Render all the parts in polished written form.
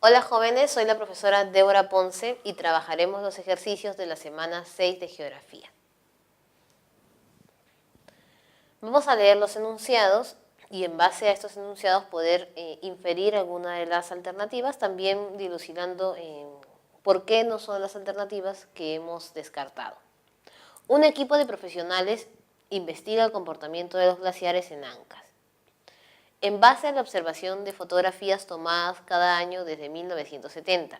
Hola jóvenes, soy la profesora Débora Ponce y trabajaremos los ejercicios de la semana 6 de Geografía. Vamos a leer los enunciados y en base a estos enunciados poder inferir alguna de las alternativas, también dilucidando por qué no son las alternativas que hemos descartado. Un equipo de profesionales investiga el comportamiento de los glaciares en Ancas. En base a la observación de fotografías tomadas cada año desde 1970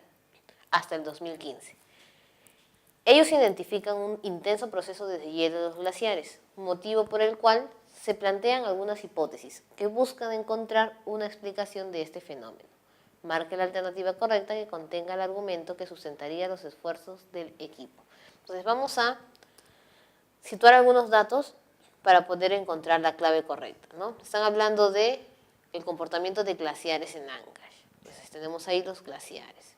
hasta el 2015. Ellos identifican un intenso proceso de deshielo de los glaciares, motivo por el cual se plantean algunas hipótesis que buscan encontrar una explicación de este fenómeno. Marque la alternativa correcta que contenga el argumento que sustentaría los esfuerzos del equipo. Entonces vamos a situar algunos datos para poder encontrar la clave correcta, ¿no? Están hablando de el comportamiento de glaciares en Ancash. Entonces tenemos ahí los glaciares.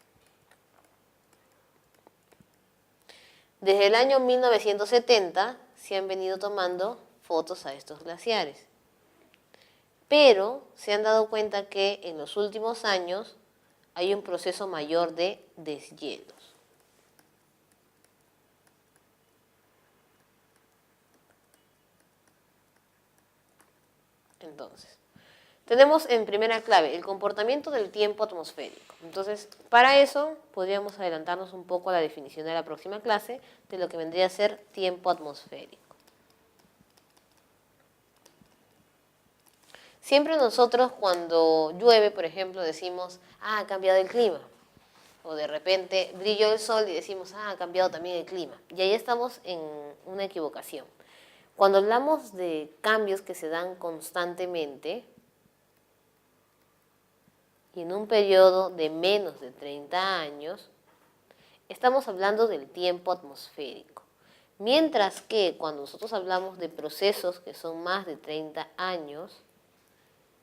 Desde el año 1970 se han venido tomando fotos a estos glaciares, pero se han dado cuenta que en los últimos años hay un proceso mayor de deshielos. Entonces, tenemos en primera clave el comportamiento del tiempo atmosférico. Entonces, para eso podríamos adelantarnos un poco a la definición de la próxima clase de lo que vendría a ser tiempo atmosférico. Siempre nosotros cuando llueve, por ejemplo, decimos, ha cambiado el clima. O de repente brilló el sol y decimos, ha cambiado también el clima. Y ahí estamos en una equivocación. Cuando hablamos de cambios que se dan constantemente y en un periodo de menos de 30 años, estamos hablando del tiempo atmosférico. Mientras que cuando nosotros hablamos de procesos que son más de 30 años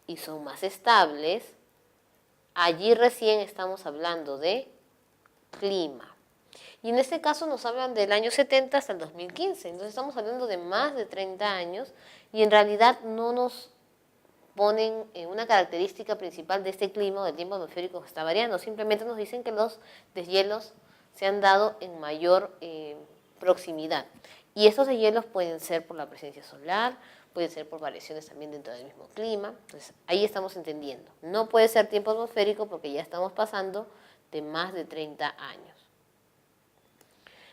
y son más estables, allí recién estamos hablando de clima. Y en este caso nos hablan del año 70 hasta el 2015. Entonces estamos hablando de más de 30 años y en realidad no nos ponen una característica principal de este clima o del tiempo atmosférico que está variando. Simplemente nos dicen que los deshielos se han dado en mayor proximidad. Y estos deshielos pueden ser por la presencia solar, pueden ser por variaciones también dentro del mismo clima. Entonces ahí estamos entendiendo. No puede ser tiempo atmosférico porque ya estamos pasando de más de 30 años.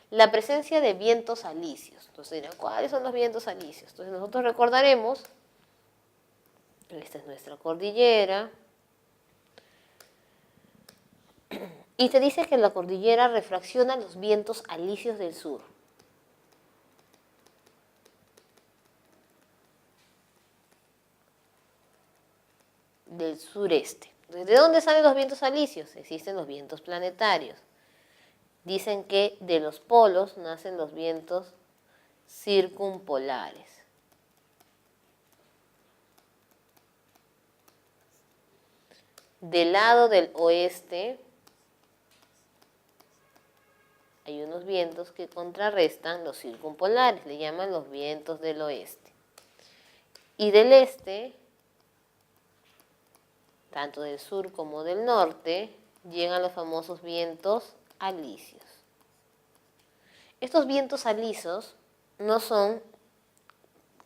La presencia de vientos alisios. Entonces dirán, ¿cuáles son los vientos alisios? Entonces nosotros recordaremos, esta es nuestra cordillera, y te dice que la cordillera refracciona los vientos alisios del sur. Del sureste. Entonces, ¿de dónde salen los vientos alisios? Existen los vientos planetarios. Dicen que de los polos nacen los vientos circumpolares. Del lado del oeste hay unos vientos que contrarrestan los circumpolares, le llaman los vientos del oeste. Y del este, tanto del sur como del norte, llegan los famosos vientos alisios. Estos vientos alisos no son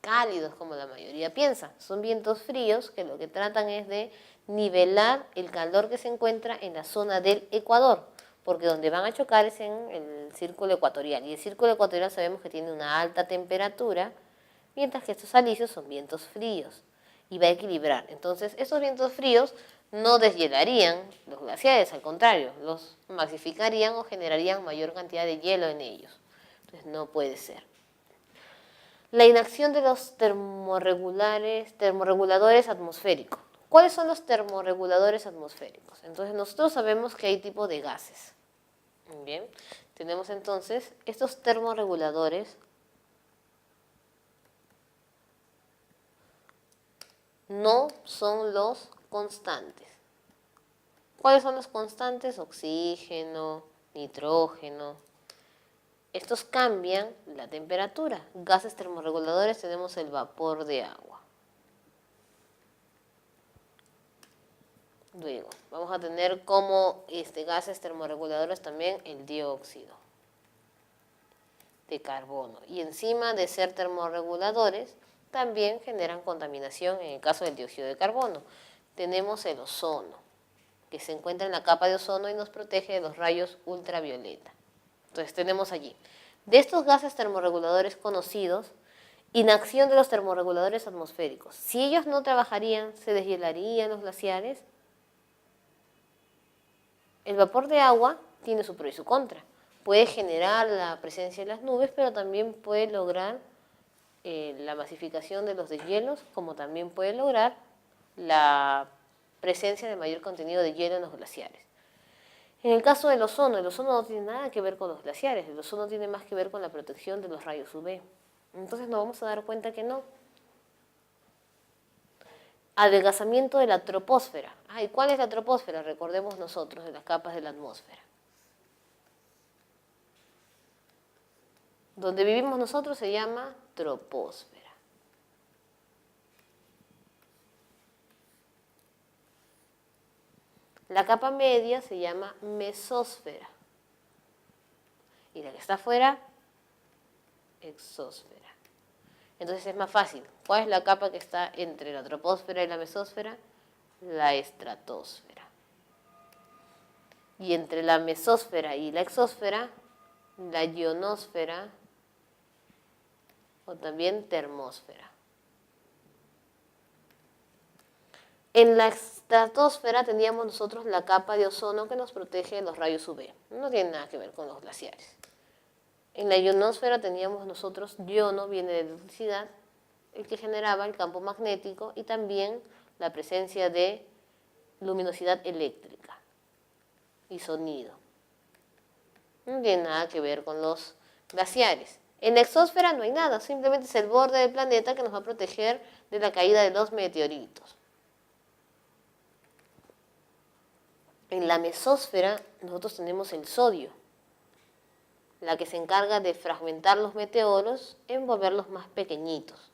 cálidos como la mayoría piensa, son vientos fríos que lo que tratan es de nivelar el calor que se encuentra en la zona del ecuador, porque donde van a chocar es en el círculo ecuatorial, y el círculo ecuatorial sabemos que tiene una alta temperatura, mientras que estos alisios son vientos fríos, y va a equilibrar. Entonces, estos vientos fríos no deshielarían los glaciares, al contrario, los masificarían o generarían mayor cantidad de hielo en ellos. Entonces, no puede ser. La inacción de los termorreguladores atmosféricos. ¿Cuáles son los termorreguladores atmosféricos? Entonces, nosotros sabemos que hay tipo de gases. Bien, tenemos entonces estos termorreguladores no son los constantes. ¿Cuáles son los constantes? Oxígeno, nitrógeno. Estos cambian la temperatura. Gases termorreguladores tenemos el vapor de agua. Luego, vamos a tener como gases termorreguladores también el dióxido de carbono. Y encima de ser termorreguladores, también generan contaminación en el caso del dióxido de carbono. Tenemos el ozono, que se encuentra en la capa de ozono y nos protege de los rayos ultravioleta. Entonces tenemos allí, de estos gases termorreguladores conocidos, inacción de los termorreguladores atmosféricos. Si ellos no trabajarían, se deshielarían los glaciares. El vapor de agua tiene su pro y su contra. Puede generar la presencia de las nubes, pero también puede lograr la masificación de los deshielos, como también puede lograr la presencia de mayor contenido de hielo en los glaciares. En el caso del ozono, el ozono no tiene nada que ver con los glaciares, el ozono tiene más que ver con la protección de los rayos UV. Entonces nos vamos a dar cuenta que no. Adelgazamiento de la troposfera. ¿Y cuál es la troposfera? Recordemos nosotros, de las capas de la atmósfera. Donde vivimos nosotros se llama troposfera. La capa media se llama mesósfera. Y la que está afuera, exósfera. Entonces es más fácil. ¿Cuál es la capa que está entre la troposfera y la mesósfera? La estratosfera. Y entre la mesósfera y la exósfera, la ionosfera o también termósfera. En la estratosfera teníamos nosotros la capa de ozono que nos protege de los rayos UV. No tiene nada que ver con los glaciares. En la ionosfera teníamos nosotros, iono viene de electricidad, el que generaba el campo magnético y también la presencia de luminosidad eléctrica y sonido. No tiene nada que ver con los glaciares. En la exósfera no hay nada, simplemente es el borde del planeta que nos va a proteger de la caída de los meteoritos. En la mesósfera nosotros tenemos el sodio, la que se encarga de fragmentar los meteoros en volverlos más pequeñitos.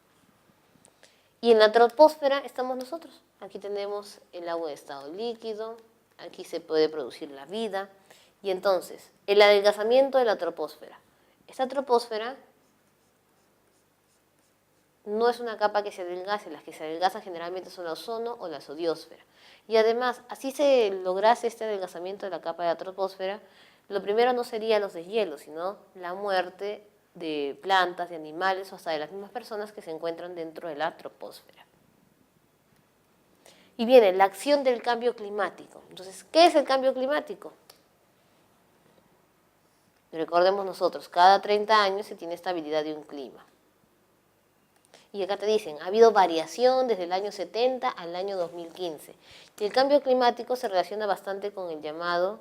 Y en la troposfera estamos nosotros. Aquí tenemos el agua de estado líquido, aquí se puede producir la vida. Y entonces, el adelgazamiento de la troposfera. Esta troposfera no es una capa que se adelgace, las que se adelgazan generalmente son el ozono o la sodiosfera. Y además, así se lograse este adelgazamiento de la capa de la troposfera, lo primero no sería los deshielos, sino la muerte de plantas, de animales o hasta de las mismas personas que se encuentran dentro de la troposfera. Y viene la acción del cambio climático. Entonces, ¿qué es el cambio climático? Recordemos nosotros, cada 30 años se tiene estabilidad de un clima. Y acá te dicen, ha habido variación desde el año 70 al año 2015. Y el cambio climático se relaciona bastante con el llamado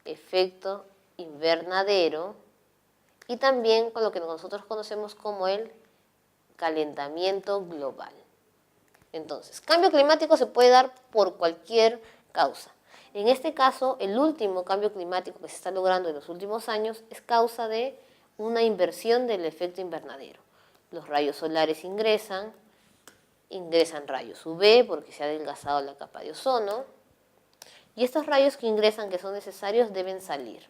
efecto invernadero y también con lo que nosotros conocemos como el calentamiento global. Entonces, cambio climático se puede dar por cualquier causa. En este caso, el último cambio climático que se está logrando en los últimos años es causa de una inversión del efecto invernadero. Los rayos solares ingresan rayos UV porque se ha adelgazado la capa de ozono, y estos rayos que ingresan, que son necesarios, deben salir.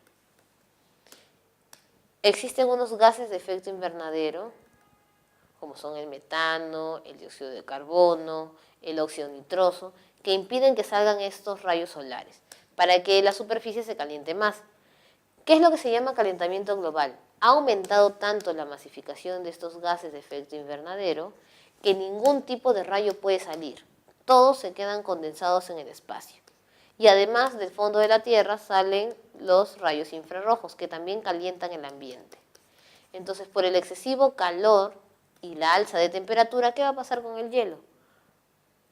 Existen unos gases de efecto invernadero, como son el metano, el dióxido de carbono, el óxido nitroso, que impiden que salgan estos rayos solares, para que la superficie se caliente más. ¿Qué es lo que se llama calentamiento global? Ha aumentado tanto la masificación de estos gases de efecto invernadero que ningún tipo de rayo puede salir. Todos se quedan condensados en el espacio. Y además del fondo de la Tierra salen los rayos infrarrojos que también calientan el ambiente. Entonces, por el excesivo calor y la alza de temperatura, ¿qué va a pasar con el hielo?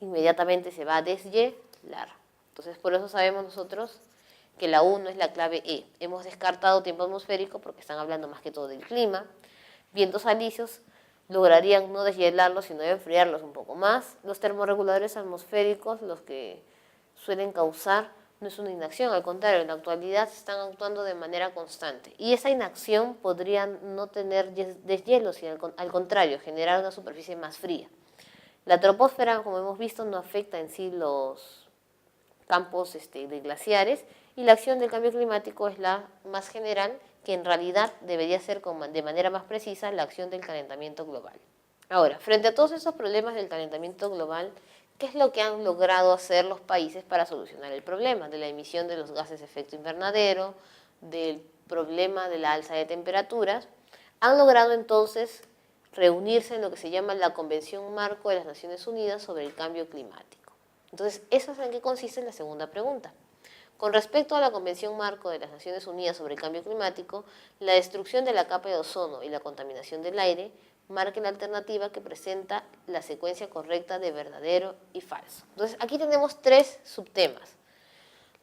Inmediatamente se va a deshielar. Entonces, por eso sabemos nosotros que la 1 es la clave E. Hemos descartado tiempo atmosférico porque están hablando más que todo del clima. Vientos alisios lograrían no deshielarlos, sino enfriarlos un poco más. Los termorreguladores atmosféricos, los que suelen causar, no es una inacción, al contrario, en la actualidad se están actuando de manera constante. Y esa inacción podría no tener deshielos, sino al contrario, generar una superficie más fría. La troposfera, como hemos visto, no afecta en sí los campos de glaciares, y la acción del cambio climático es la más general, que en realidad debería ser de manera más precisa la acción del calentamiento global. Ahora, frente a todos esos problemas del calentamiento global, ¿qué es lo que han logrado hacer los países para solucionar el problema de la emisión de los gases de efecto invernadero, del problema de la alza de temperaturas? Han logrado entonces reunirse en lo que se llama la Convención Marco de las Naciones Unidas sobre el Cambio Climático. Entonces, ¿eso es en qué consiste la segunda pregunta? Con respecto a la Convención Marco de las Naciones Unidas sobre el Cambio Climático, la destrucción de la capa de ozono y la contaminación del aire marca la alternativa que presenta la secuencia correcta de verdadero y falso. Entonces, aquí tenemos tres subtemas: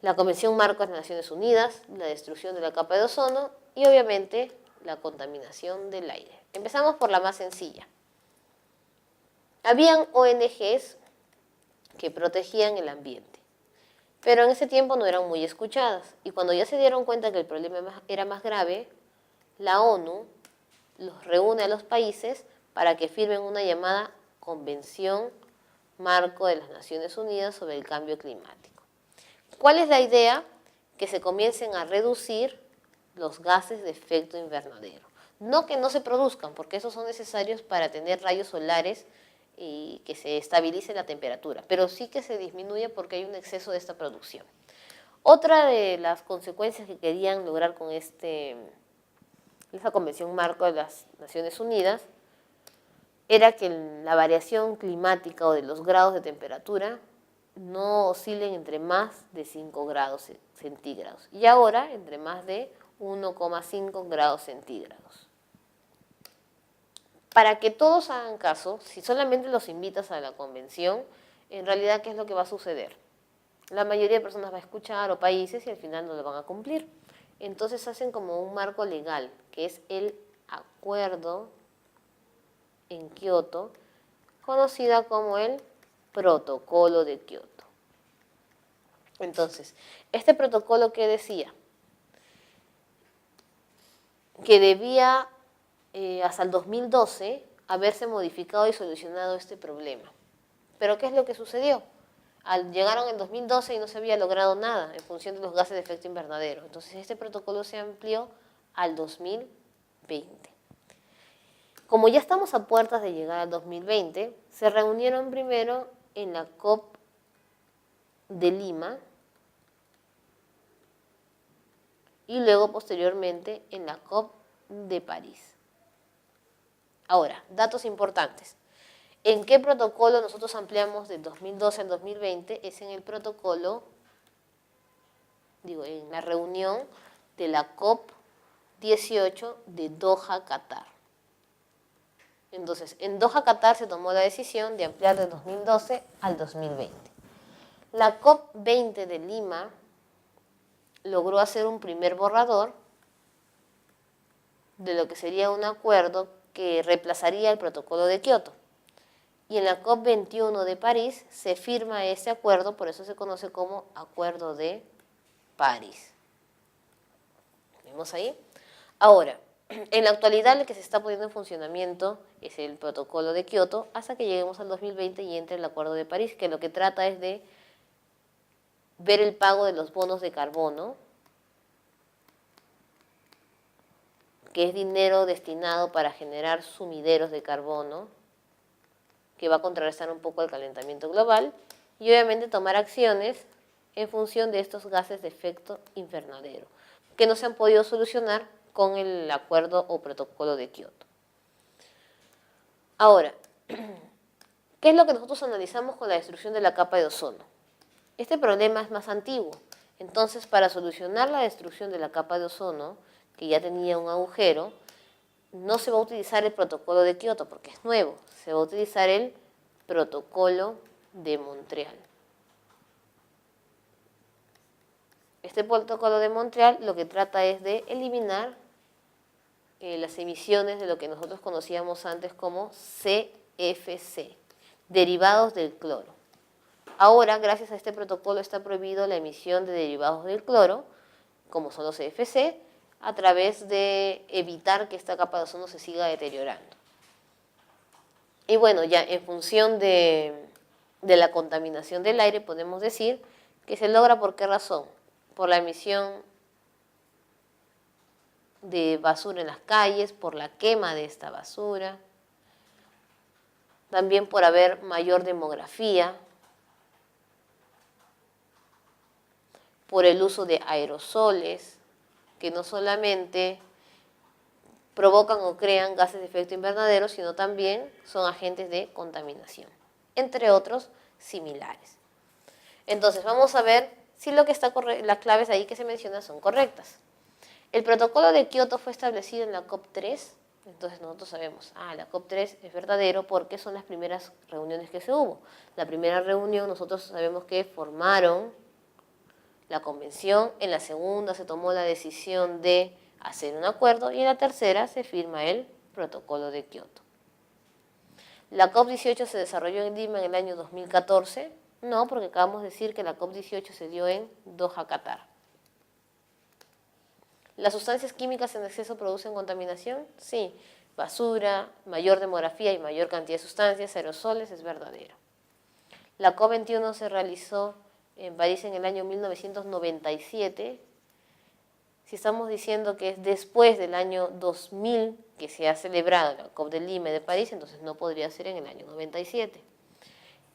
la Convención Marco de las Naciones Unidas, la destrucción de la capa de ozono y, obviamente, la contaminación del aire. Empezamos por la más sencilla. Habían ONGs que protegían el ambiente, pero en ese tiempo no eran muy escuchadas, y cuando ya se dieron cuenta que el problema era más grave, la ONU los reúne a los países para que firmen una llamada Convención Marco de las Naciones Unidas sobre el Cambio Climático. ¿Cuál es la idea? Que se comiencen a reducir los gases de efecto invernadero. No que no se produzcan, porque esos son necesarios para tener rayos solares y que se estabilice la temperatura, pero sí que se disminuye porque hay un exceso de esta producción. Otra de las consecuencias que querían lograr con esta Convención Marco de las Naciones Unidas era que la variación climática o de los grados de temperatura no oscilen entre más de 5 grados centígrados y ahora entre más de 1,5 grados centígrados. Para que todos hagan caso, si solamente los invitas a la convención, en realidad, ¿qué es lo que va a suceder? La mayoría de personas va a escuchar, o países, y al final no lo van a cumplir. Entonces hacen como un marco legal, que es el Acuerdo en Kioto, conocida como el Protocolo de Kioto. Entonces, este protocolo, ¿qué decía? Que debía hasta el 2012 haberse modificado y solucionado este problema. Pero ¿qué es lo que sucedió? Llegaron en 2012 y no se había logrado nada en función de los gases de efecto invernadero. Entonces este protocolo se amplió al 2020. Como ya estamos a puertas de llegar al 2020, se reunieron primero en la COP de Lima y luego posteriormente en la COP de París. Ahora, datos importantes. ¿En qué protocolo nosotros ampliamos de 2012 al 2020? Es en el protocolo, en la reunión de la COP 18 de Doha, Qatar. Entonces, en Doha, Qatar se tomó la decisión de ampliar de 2012 al 2020. La COP 20 de Lima logró hacer un primer borrador de lo que sería un acuerdo que reemplazaría el protocolo de Kioto. Y en la COP 21 de París se firma ese acuerdo, por eso se conoce como Acuerdo de París. ¿Vemos ahí? Ahora, en la actualidad el que se está poniendo en funcionamiento es el protocolo de Kioto hasta que lleguemos al 2020 y entre el Acuerdo de París, que lo que trata es de ver el pago de los bonos de carbono, que es dinero destinado para generar sumideros de carbono, que va a contrarrestar un poco el calentamiento global, y obviamente tomar acciones en función de estos gases de efecto invernadero, que no se han podido solucionar con el acuerdo o protocolo de Kioto. Ahora, ¿qué es lo que nosotros analizamos con la destrucción de la capa de ozono? Este problema es más antiguo. Entonces, para solucionar la destrucción de la capa de ozono, que ya tenía un agujero, no se va a utilizar el protocolo de Kioto porque es nuevo, se va a utilizar el protocolo de Montreal. Este protocolo de Montreal lo que trata es de eliminar las emisiones de lo que nosotros conocíamos antes como CFC, derivados del cloro. Ahora, gracias a este protocolo, está prohibido la emisión de derivados del cloro, como son los CFC, a través de evitar que esta capa de ozono se siga deteriorando. Y bueno, ya en función de la contaminación del aire podemos decir que se logra ¿por qué razón? Por la emisión de basura en las calles, por la quema de esta basura, también por haber mayor demografía, por el uso de aerosoles, que no solamente provocan o crean gases de efecto invernadero, sino también son agentes de contaminación, entre otros similares. Entonces, vamos a ver si lo que está las claves ahí que se mencionan son correctas. El protocolo de Kioto fue establecido en la COP3, entonces nosotros sabemos, la COP3 es verdadero porque son las primeras reuniones que se hubo. La primera reunión nosotros sabemos que formaron la convención, en la segunda se tomó la decisión de hacer un acuerdo y en la tercera se firma el protocolo de Kioto. ¿La COP18 se desarrolló en Lima en el año 2014? No, porque acabamos de decir que la COP18 se dio en Doha, Qatar. ¿Las sustancias químicas en exceso producen contaminación? Sí. Basura, mayor demografía y mayor cantidad de sustancias, aerosoles, es verdadero. La COP21 se realizó en París en el año 1997. Si estamos diciendo que es después del año 2000 que se ha celebrado la COP de Lima y de París, entonces no podría ser en el año 97.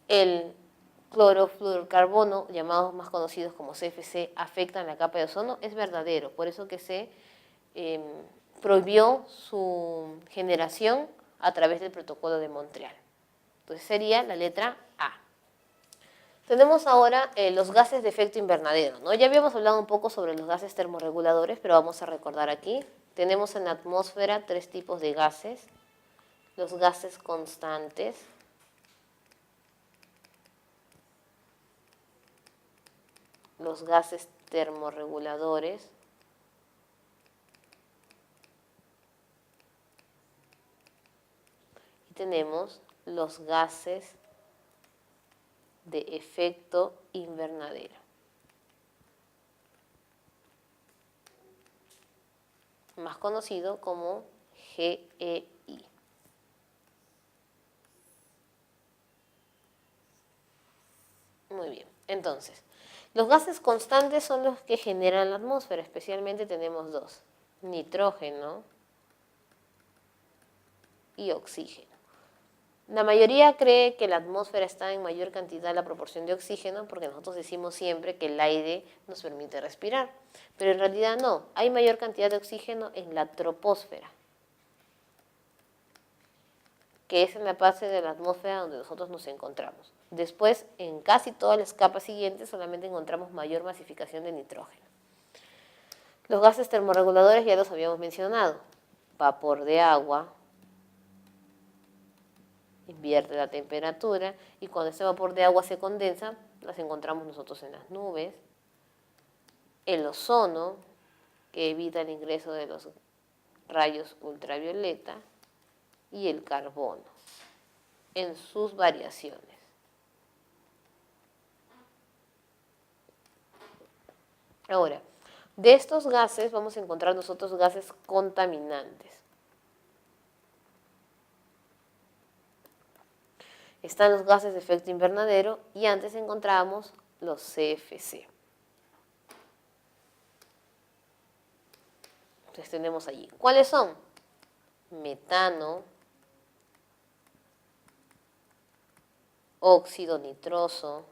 El clorofluorocarbono, llamados más conocidos como CFC, afectan la capa de ozono, es verdadero. Por eso que se prohibió su generación a través del protocolo de Montreal. Entonces sería la letra A. Tenemos ahora los gases de efecto invernadero, ¿no? Ya habíamos hablado un poco sobre los gases termorreguladores, pero vamos a recordar aquí. Tenemos en la atmósfera 3 tipos de gases. Los gases constantes, los gases termorreguladores y tenemos los gases de efecto invernadero. Más conocido como GEI. Muy bien, entonces, los gases constantes son los que generan la atmósfera, especialmente tenemos dos, nitrógeno y oxígeno. La mayoría cree que la atmósfera está en mayor cantidad la proporción de oxígeno porque nosotros decimos siempre que el aire nos permite respirar, pero en realidad no, hay mayor cantidad de oxígeno en la troposfera, que es en la base de la atmósfera donde nosotros nos encontramos. Después, en casi todas las capas siguientes solamente encontramos mayor masificación de nitrógeno. Los gases termorreguladores ya los habíamos mencionado, vapor de agua, invierte la temperatura y cuando ese vapor de agua se condensa, las encontramos nosotros en las nubes. El ozono, que evita el ingreso de los rayos ultravioleta, y el carbono, en sus variaciones. Ahora, de estos gases vamos a encontrar nosotros gases contaminantes. Están los gases de efecto invernadero y antes encontrábamos los CFC. Entonces tenemos allí. ¿Cuáles son? Metano, óxido nitroso,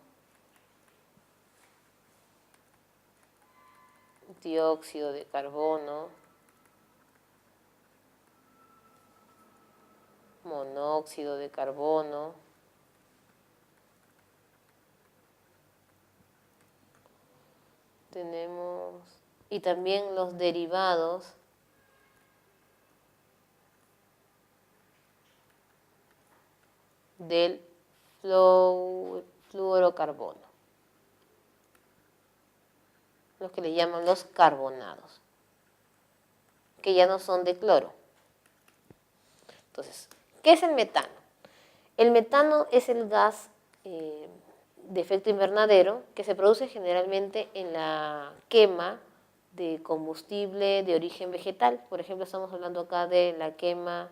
dióxido de carbono, monóxido de carbono, tenemos, y también los derivados del fluorocarbono, los que le llaman los carbonados, que ya no son de cloro. Entonces, ¿qué es el metano? El metano es el gas de efecto invernadero que se produce generalmente en la quema de combustible de origen vegetal. Por ejemplo, estamos hablando acá de la quema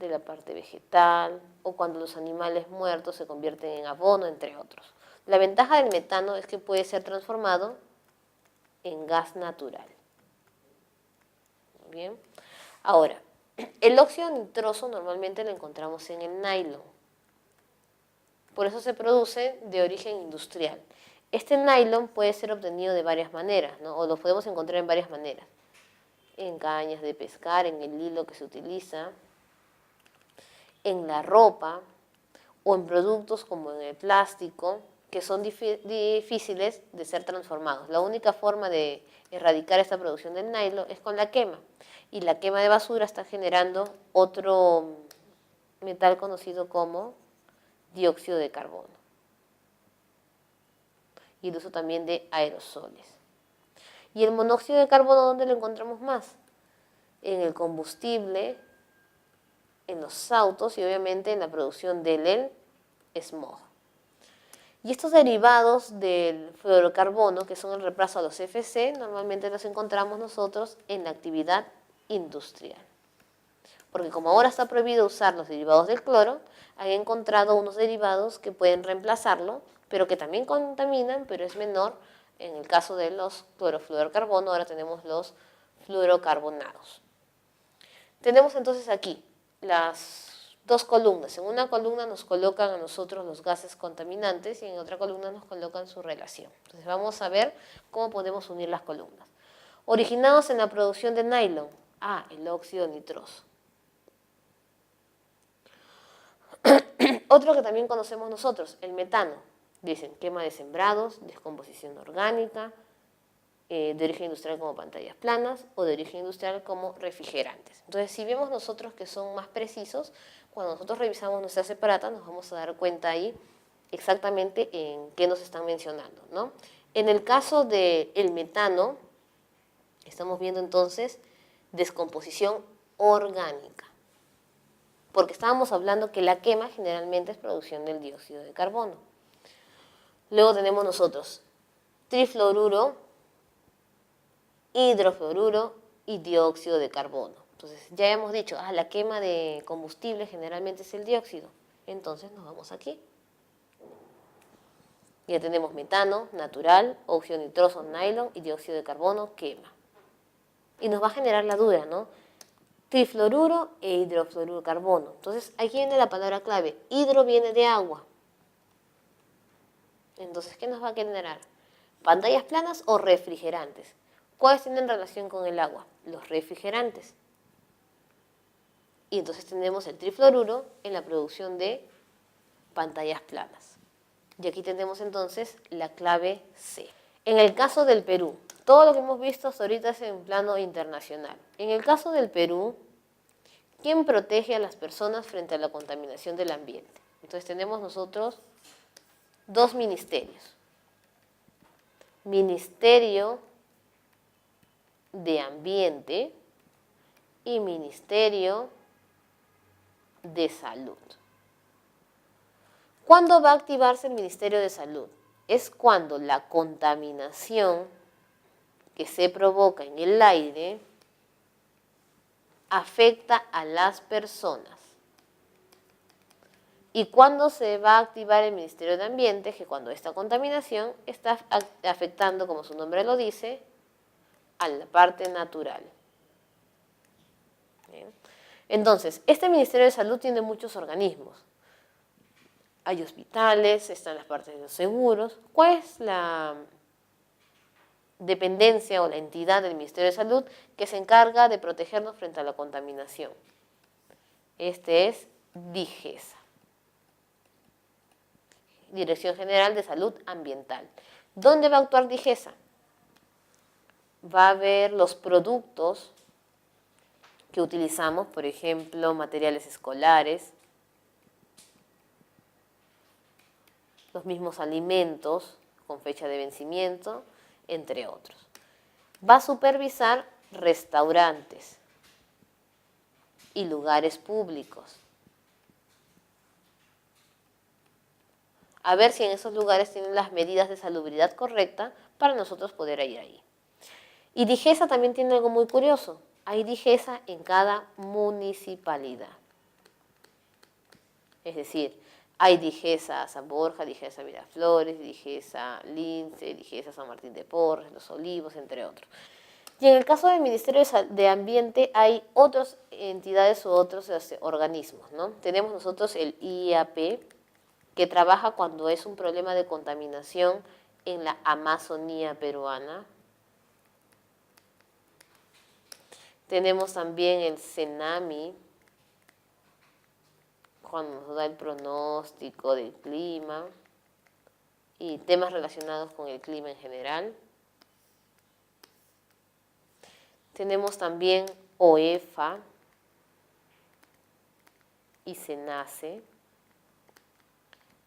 de la parte vegetal, o cuando los animales muertos se convierten en abono, entre otros. La ventaja del metano es que puede ser transformado en gas natural. Bien. Ahora, el óxido nitroso normalmente lo encontramos en el nylon. Por eso se produce de origen industrial. Este nylon puede ser obtenido de varias maneras, ¿no? O lo podemos encontrar en varias maneras. En cañas de pescar, en el hilo que se utiliza, en la ropa o en productos como en el plástico, que son difíciles de ser transformados. La única forma de erradicar esta producción del nylon es con la quema. Y la quema de basura está generando otro metal conocido como dióxido de carbono. Y el uso también de aerosoles. ¿Y el monóxido de carbono dónde lo encontramos más? En el combustible, en los autos y obviamente en la producción del smog. Y estos derivados del fluorocarbono, que son el reemplazo a los CFC, normalmente los encontramos nosotros en la actividad industrial. Porque como ahora está prohibido usar los derivados del cloro, han encontrado unos derivados que pueden reemplazarlo, pero que también contaminan, pero es menor. En el caso de los clorofluorocarbono, ahora tenemos los fluorocarbonados. Tenemos entonces aquí las dos columnas. En una columna nos colocan a nosotros los gases contaminantes y en otra columna nos colocan su relación. Entonces vamos a ver cómo podemos unir las columnas. Originados en la producción de nylon. El óxido nitroso. Otro que también conocemos nosotros, el metano. Dicen quema de sembrados, descomposición orgánica, de origen industrial como pantallas planas o de origen industrial como refrigerantes. Entonces, si vemos nosotros que son más precisos, cuando nosotros revisamos nuestra separata nos vamos a dar cuenta ahí exactamente en qué nos están mencionando, ¿no? En el caso del metano, estamos viendo entonces descomposición orgánica, porque estábamos hablando que la quema generalmente es producción del dióxido de carbono. Luego tenemos nosotros trifluoruro, hidrofluoruro y dióxido de carbono. Entonces ya hemos dicho, la quema de combustible generalmente es el dióxido. Entonces nos vamos aquí. Ya tenemos metano, natural, óxido nitroso, nylon y dióxido de carbono, quema. Y nos va a generar la duda, ¿no? Trifluoruro e hidrofluoruro carbono. Entonces aquí viene la palabra clave. Hidro viene de agua. Entonces, ¿qué nos va a generar? ¿Pantallas planas o refrigerantes? ¿Cuáles tienen relación con el agua? Los refrigerantes. Y entonces tenemos el trifluoruro en la producción de pantallas planas. Y aquí tenemos entonces la clave C. En el caso del Perú, todo lo que hemos visto hasta ahorita es en plano internacional. En el caso del Perú, ¿quién protege a las personas frente a la contaminación del ambiente? Entonces tenemos nosotros dos ministerios. Ministerio de Ambiente y Ministerio de Salud. ¿Cuándo va a activarse el Ministerio de Salud? Es cuando la contaminación que se provoca en el aire afecta a las personas. ¿Y cuándo se va a activar el Ministerio de Ambiente? Que cuando esta contaminación está afectando, como su nombre lo dice, a la parte natural. Bien. Entonces, este Ministerio de Salud tiene muchos organismos. Hay hospitales, están las partes de los seguros. ¿Cuál es la dependencia o la entidad del Ministerio de Salud que se encarga de protegernos frente a la contaminación? Este es DIGESA. Dirección General de Salud Ambiental. ¿Dónde va a actuar DIGESA? Va a ver los productos que utilizamos, por ejemplo, materiales escolares, los mismos alimentos con fecha de vencimiento, entre otros. Va a supervisar restaurantes y lugares públicos. A ver si en esos lugares tienen las medidas de salubridad correcta para nosotros poder ir ahí. Y DIGESA también tiene algo muy curioso. Hay DIGESA en cada municipalidad. Es decir, hay Digesa San Borja, Digesa Miraflores, Digesa Lince, Digesa San Martín de Porres, Los Olivos, entre otros. Y en el caso del Ministerio de Ambiente hay otras entidades u otros organismos, ¿no? Tenemos nosotros el IAP, que trabaja cuando es un problema de contaminación en la Amazonía peruana. Tenemos también el CENAMI, cuando nos da el pronóstico del clima y temas relacionados con el clima en general. Tenemos también OEFA y SENACE.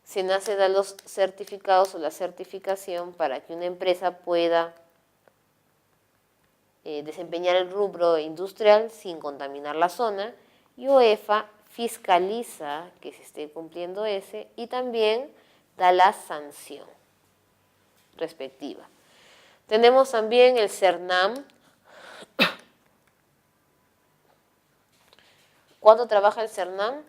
SENACE da los certificados o la certificación para que una empresa pueda desempeñar el rubro industrial sin contaminar la zona, y OEFA fiscaliza que se esté cumpliendo ese y también da la sanción respectiva. Tenemos también el CERNAM. ¿Cuándo trabaja el CERNAM?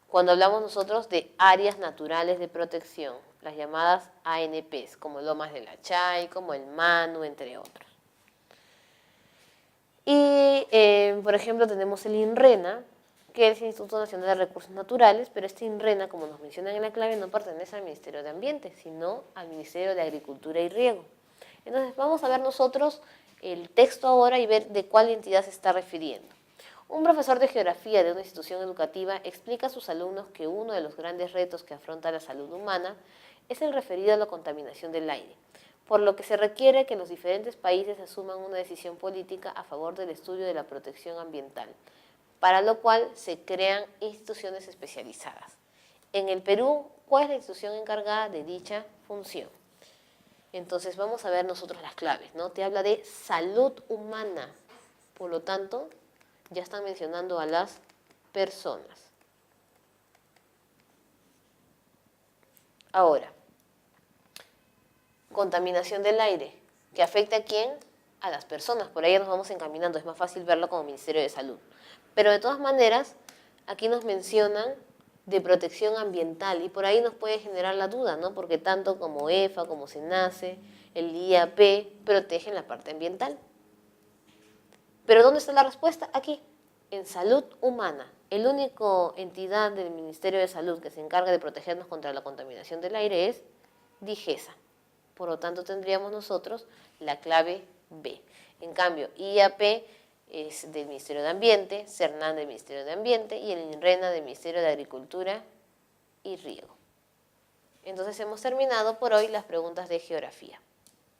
Cuando hablamos nosotros de áreas naturales de protección, las llamadas ANPs, como Lomas de la Chay, como el Manu, entre otros. Y, por ejemplo, tenemos el INRENA, que es el Instituto Nacional de Recursos Naturales, pero este INRENA, como nos mencionan en la clave, no pertenece al Ministerio de Ambiente, sino al Ministerio de Agricultura y Riego. Entonces, vamos a ver nosotros el texto ahora y ver de cuál entidad se está refiriendo. Un profesor de geografía de una institución educativa explica a sus alumnos que uno de los grandes retos que afronta la salud humana es el referido a la contaminación del aire, por lo que se requiere que los diferentes países asuman una decisión política a favor del estudio de la protección ambiental, para lo cual se crean instituciones especializadas. En el Perú, ¿cuál es la institución encargada de dicha función? Entonces vamos a ver nosotros las claves, ¿no? Te habla de salud humana, por lo tanto, ya están mencionando a las personas. Ahora, contaminación del aire, ¿que afecta a quién? A las personas. Por ahí nos vamos encaminando, es más fácil verlo como Ministerio de Salud. Pero de todas maneras, aquí nos mencionan de protección ambiental y por ahí nos puede generar la duda, ¿no? Porque tanto como EFA, como SENACE, el IAP protegen la parte ambiental. ¿Pero dónde está la respuesta? Aquí, en salud humana. El único entidad del Ministerio de Salud que se encarga de protegernos contra la contaminación del aire es Digesa. Por lo tanto, tendríamos nosotros la clave B. En cambio, IAP es del Ministerio de Ambiente, CERNAM del Ministerio de Ambiente y el INRENA del Ministerio de Agricultura y Riego. Entonces hemos terminado por hoy las preguntas de geografía.